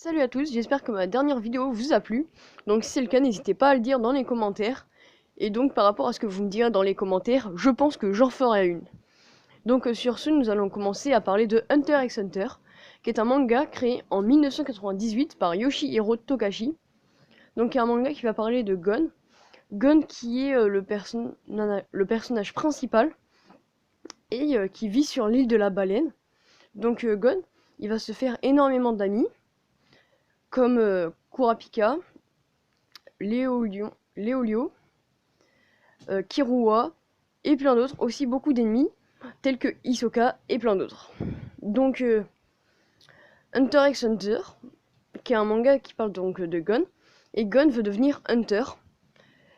Salut à tous, j'espère que ma dernière vidéo vous a plu. Donc si c'est le cas, n'hésitez pas à le dire dans les commentaires. Et donc par rapport à ce que vous me direz dans les commentaires, je pense que j'en ferai une. Donc sur ce, nous allons commencer à parler de Hunter x Hunter, qui est un manga créé en 1998 par Yoshihiro Togashi. Donc un manga qui va parler de Gon. Gon qui est le personnage principal et qui vit sur l'île de la baleine. Donc Gon, il va se faire énormément d'amis, comme Kurapika, Léolio, Kirua et plein d'autres, aussi beaucoup d'ennemis tels que Hisoka et plein d'autres. Donc Hunter x Hunter, qui est un manga qui parle donc de Gon, et Gon veut devenir Hunter.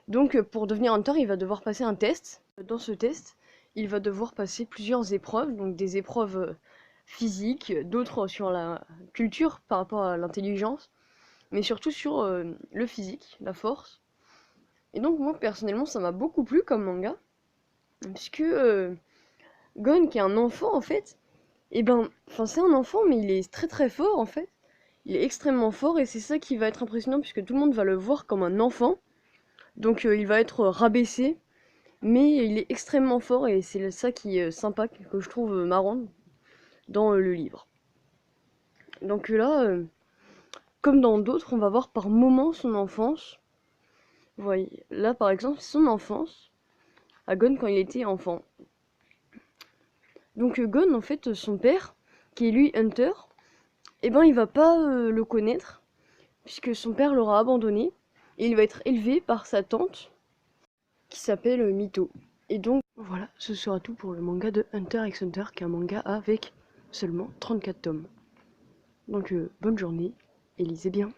Donc pour devenir Hunter, il va devoir passer un test. Dans ce test, il va devoir passer plusieurs épreuves, donc des épreuves physiques, d'autres sur la culture par rapport à l'intelligence, mais surtout sur le physique, la force. Et donc moi personnellement ça m'a beaucoup plu comme manga, puisque Gon qui est un enfant en fait, c'est un enfant mais il est très très fort en fait, il est extrêmement fort et c'est ça qui va être impressionnant puisque tout le monde va le voir comme un enfant, donc il va être rabaissé, mais il est extrêmement fort et c'est ça qui est sympa, que je trouve marrant dans le livre. Donc là, comme dans d'autres, on va voir par moments son enfance. Vous voyez, là par exemple son enfance, à Gon quand il était enfant. Donc Gon, en fait, son père, qui est lui Hunter, il va pas le connaître, puisque son père l'aura abandonné, et il va être élevé par sa tante, qui s'appelle Mito. Et donc, voilà, ce sera tout pour le manga de Hunter x Hunter, qui est un manga avec seulement 34 tomes. Donc, bonne journée, et lisez bien.